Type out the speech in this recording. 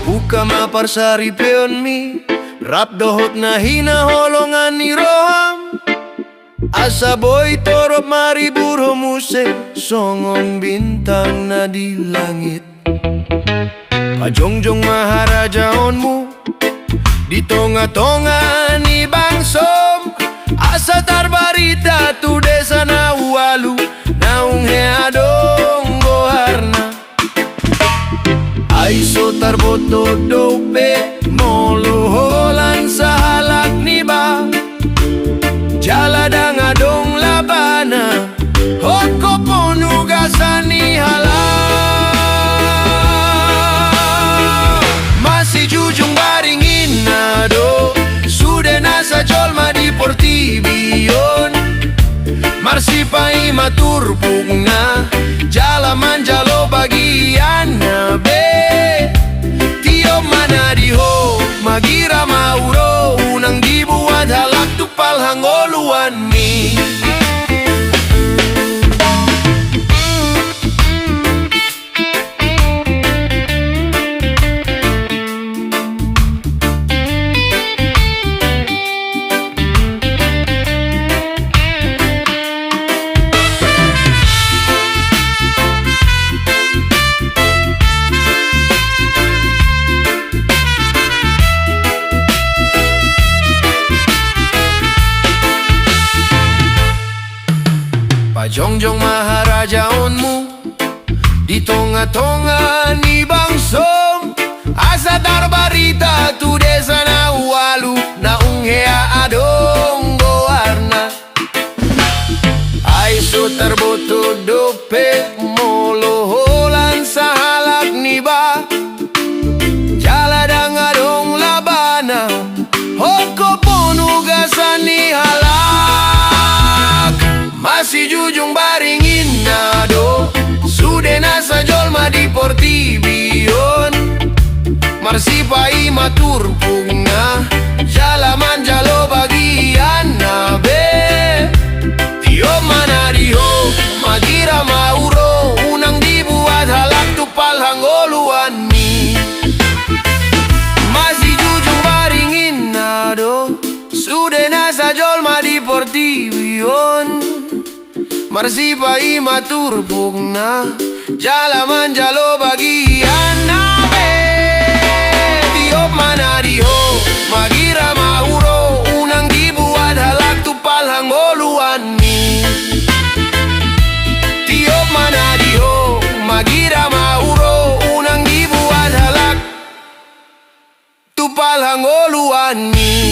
Buka maparsari peon mi rap dohot na hinaholongan ni Roham. Asa boy torop mariburo musik songong bintang na di langit. Pajongjong maharajaonmu di tonga-tonga ni Bangsom. Asa tarbarita tu desa na ualu naung headong goharna. Aiso tarboto dope moloholan sa halak ni ba. Jala dangadong labana hoko ponugasan ni halak. Masih jujung baringin nado sudah nasa jolma di Portibion. Marsipai matur pugna jalaman jalo bagian na be. Tio mana diho magira mauro unang dibuat halak tupal hangoluan mi. Pajongjong maharajaonmu di tonga-tonga ni Bangsom. Asa tarbarita tu desa na ualu na unghea adong goarna. Aiso tarboto dope moloholan sa halak ni ba. Jala dangadong labana hoko ponugasan ni halak. Masih jujung baringin nado sudah nasa jolma di Portibion. Marsipai matur pugna jalaman jalo bagian na be. Tio mana diho magira mauro unang dibuat halak tupal hangoluan mi. Masih jujung baringin nado sudah nasa jolma di Portibion. Marsipai matur pugna jalaman jalo bagian na be. Tio mana diho magira mauro unang dibuat halak tupal hangoluan mi. Tio mana diho magira mauro unang dibuat halak tupal hangoluan mi.